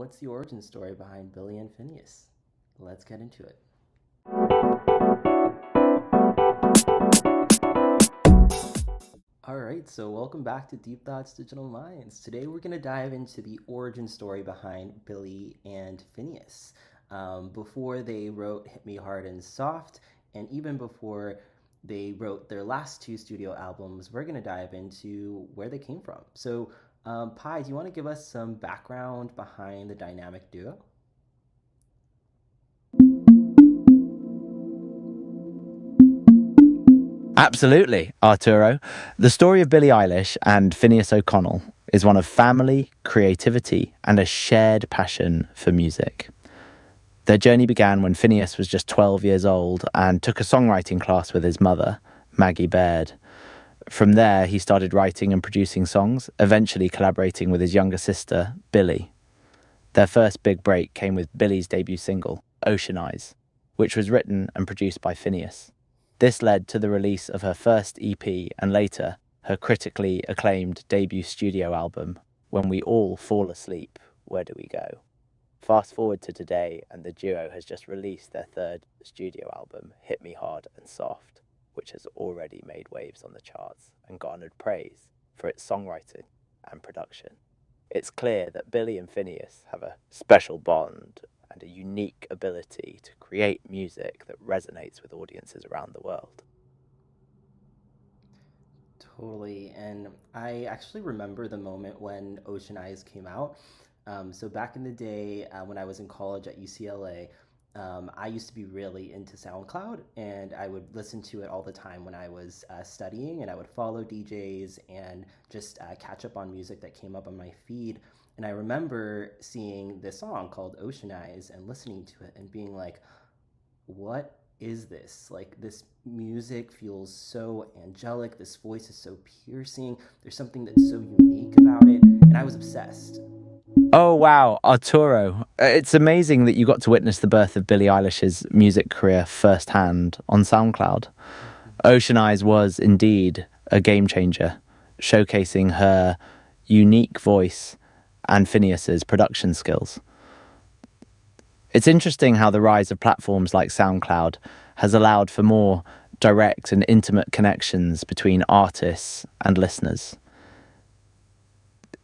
what's the origin story behind Billy and Phineas? Let's get into it. All right, so welcome back to Deep Thoughts Digital Minds. Today we're going to dive into the origin story behind Billy and Phineas. Before they wrote Hit Me Hard and Soft, and even before they wrote their last two studio albums, we're going to dive into where they came from. So, Pi, do you want to give us some background behind the dynamic duo? Absolutely, Arturo. The story of Billie Eilish and Phineas O'Connell is one of family, creativity, and a shared passion for music. Their journey began when Phineas was just 12 years old and took a songwriting class with his mother, Maggie Baird. From there, he started writing and producing songs, eventually collaborating with his younger sister, Billie. Their first big break came with Billie's debut single, Ocean Eyes, which was written and produced by Phineas. This led to the release of her first EP and later her critically acclaimed debut studio album, When We All Fall Asleep, Where Do We Go? Fast forward to today and the duo has just released their third studio album, Hit Me Hard and Soft, which has already made waves on the charts and garnered praise for its songwriting and production. It's clear that Billy and Phineas have a special bond and a unique ability to create music that resonates with audiences around the world. Totally. And I actually remember the moment when Ocean Eyes came out. So back in the day, when I was in college at UCLA, I used to be really into SoundCloud, and I would listen to it all the time when I was studying, and I would follow DJs and just catch up on music that came up on my feed. And I remember seeing this song called Ocean Eyes and listening to it and being like, what is this? Like, this music feels so angelic. This voice is so piercing. There's something that's so unique about it. And I was obsessed. Oh, wow, Arturo. It's amazing that you got to witness the birth of Billie Eilish's music career firsthand on SoundCloud. Ocean Eyes was indeed a game changer, showcasing her unique voice and Phineas's production skills. It's interesting how the rise of platforms like SoundCloud has allowed for more direct and intimate connections between artists and listeners.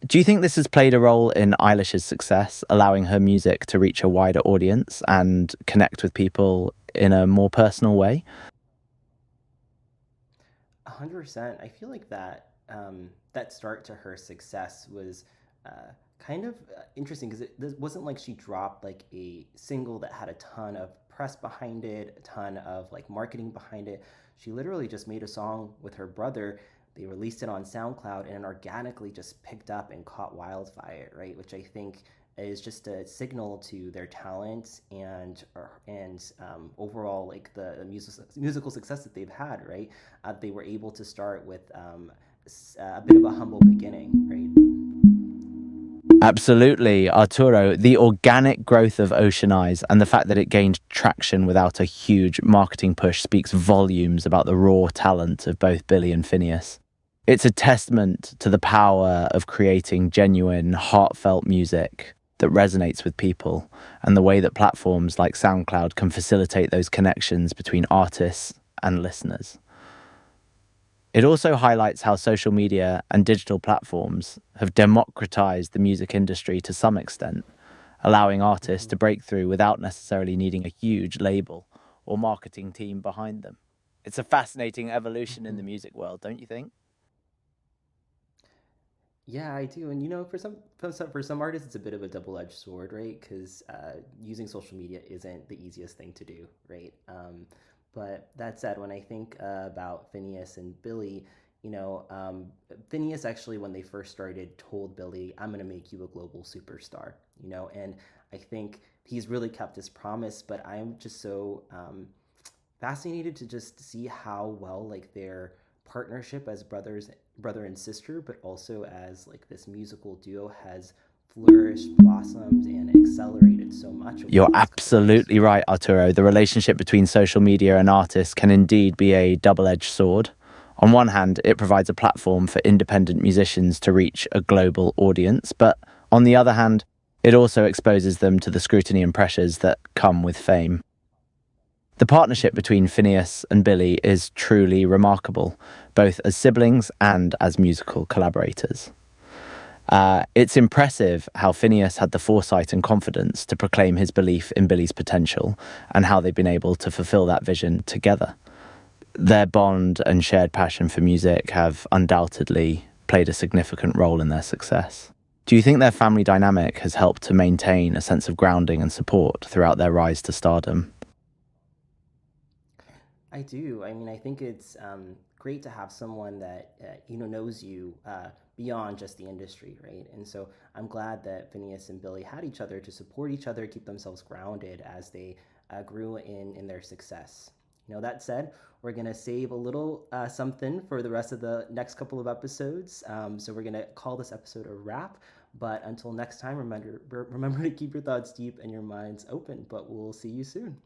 Do you think this has played a role in Eilish's success, allowing her music to reach a wider audience and connect with people in a more personal way? 100%. I feel like that start to her success was kind of interesting because it wasn't like she dropped like a single that had a ton of press behind it, a ton of like marketing behind it. She literally just made a song with her brother. They released it on SoundCloud and it organically just picked up and caught wildfire, right? Which I think is just a signal to their talent and overall like the musical success that they've had, right? They were able to start with a bit of a humble beginning, right? Absolutely, Arturo. The organic growth of Ocean Eyes and the fact that it gained traction without a huge marketing push speaks volumes about the raw talent of both Billy and Phineas. It's a testament to the power of creating genuine, heartfelt music that resonates with people and the way that platforms like SoundCloud can facilitate those connections between artists and listeners. It also highlights how social media and digital platforms have democratized the music industry to some extent, allowing artists to break through without necessarily needing a huge label or marketing team behind them. It's a fascinating evolution in the music world, don't you think? Yeah, I do. And for some artists, it's a bit of a double-edged sword, right? Because using social media isn't the easiest thing to do, right? But that said, when I think about Phineas and Billy, Phineas actually, when they first started, told Billy, "I'm going to make you a global superstar," and I think he's really kept his promise. But I'm just so fascinated to just see how well like their partnership as brother and sister, but also as like this musical duo has flourished, blossomed, and accelerated so much over the You're past couple of years. absolutely right, Arturo. The relationship between social media and artists can indeed be a double-edged sword. On one hand, it provides a platform for independent musicians to reach a global audience, but on the other hand, It also exposes them to the scrutiny and pressures that come with fame. The partnership between Finneas and Billie is truly remarkable, both as siblings and as musical collaborators. It's impressive how Finneas had the foresight and confidence to proclaim his belief in Billie's potential and how they've been able to fulfill that vision together. Their bond and shared passion for music have undoubtedly played a significant role in their success. Do you think their family dynamic has helped to maintain a sense of grounding and support throughout their rise to stardom? I do. I mean, I think it's great to have someone that knows you beyond just the industry, right? And so I'm glad that Phineas and Billy had each other to support each other, keep themselves grounded as they grew in their success. That said, we're gonna save a little something for the rest of the next couple of episodes. So we're gonna call this episode a wrap. But until next time, remember to keep your thoughts deep and your minds open. But we'll see you soon.